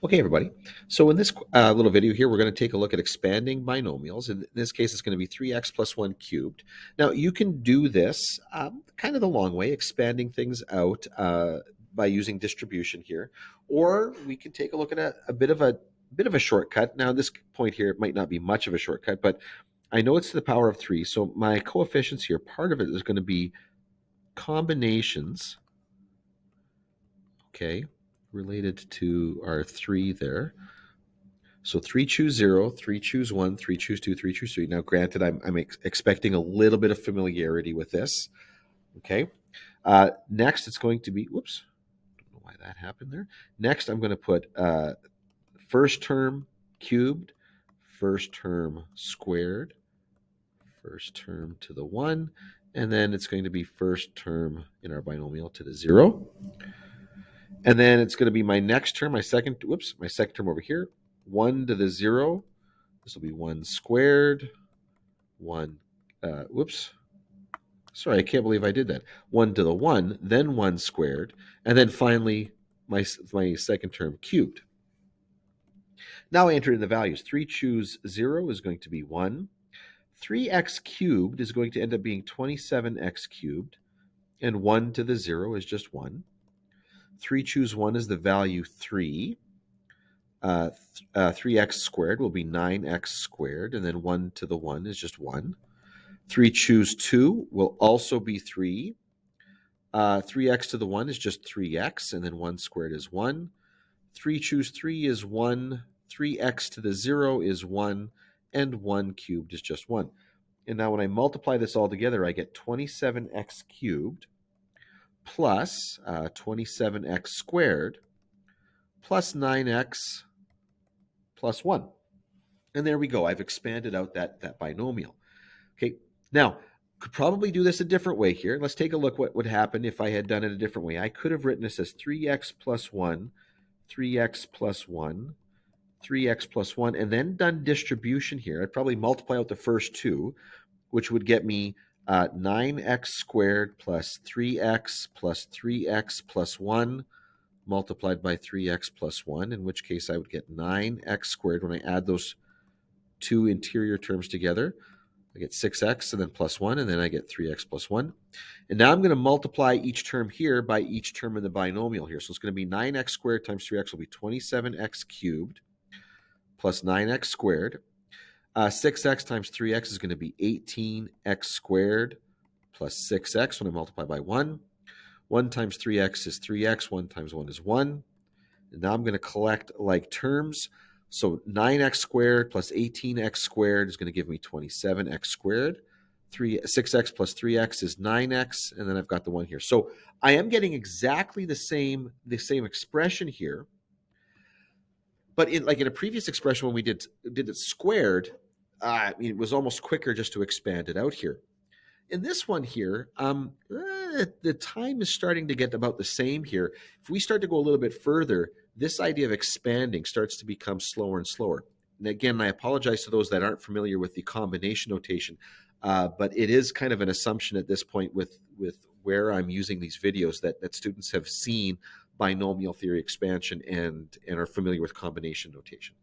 Okay, everybody. So in this little video here, we're going to take a look at expanding binomials. In this case, it's going to be 3x plus 1 cubed. Now, you can do this kind of the long way, expanding things out by using distribution here. Or we can take a look at a bit of a shortcut. Now, this point here, it might not be much of a shortcut, but I know it's to the power of 3. So my coefficients here, part of it is going to be combinations, okay, related to our 3 there. So 3 choose 0, 3 choose 1, 3 choose 2, 3 choose 3. Now, granted, I'm expecting a little bit of familiarity with this. Okay. Next, it's going to be, whoops, don't know why that happened there. Next, I'm going to put first term cubed, first term squared, first term to the 1, and then it's going to be first term in our binomial to the 0. And then it's going to be my next term, my second term over here, 1 to the 0. This will be 1 squared, 1, sorry, I can't believe I did that. 1 to the 1, then 1 squared, and then finally my second term cubed. Now I enter in the values. 3 choose 0 is going to be 1. 3x cubed is going to end up being 27x cubed, and 1 to the 0 is just 1. 3 choose 1 is the value 3. 3x squared will be 9x squared, and then 1 to the 1 is just 1. 3 choose 2 will also be 3. 3x to the 1 is just 3x, and then 1 squared is 1. 3 choose 3 is 1. 3x to the 0 is 1, and 1 cubed is just 1. And now when I multiply this all together, I get 27x cubed plus 27x squared plus 9x plus 1. And there we go. I've expanded out that binomial. Okay, now, could probably do this a different way here. Let's take a look what would happen if I had done it a different way. I could have written this as 3x plus 1, 3x plus 1, 3x plus 1, and then done distribution here. I'd probably multiply out the first two, which would get me 9x squared plus 3x plus 3x plus 1 multiplied by 3x plus 1, in which case I would get 9x squared when I add those two interior terms together. I get 6x and then plus 1, and then I get 3x plus 1. And now I'm going to multiply each term here by each term in the binomial here. So it's going to be 9x squared times 3x will be 27x cubed plus 9x squared. 6x times 3x is going to be 18x squared plus 6x when I multiply by 1. 1 times 3x is 3x. 1 times 1 is 1. And now I'm going to collect like terms. So 9x squared plus 18x squared is going to give me 27x squared. 6x plus 3x is 9x, and then I've got the 1 here. So I am getting exactly the same expression here. But in a previous expression when we did it squared, it was almost quicker just to expand it out here. In this one here, the time is starting to get about the same here. If we start to go a little bit further, this idea of expanding starts to become slower and slower. And again, I apologize to those that aren't familiar with the combination notation, but it is kind of an assumption at this point with where I'm using these videos that students have seen binomial theory expansion and are familiar with combination notation.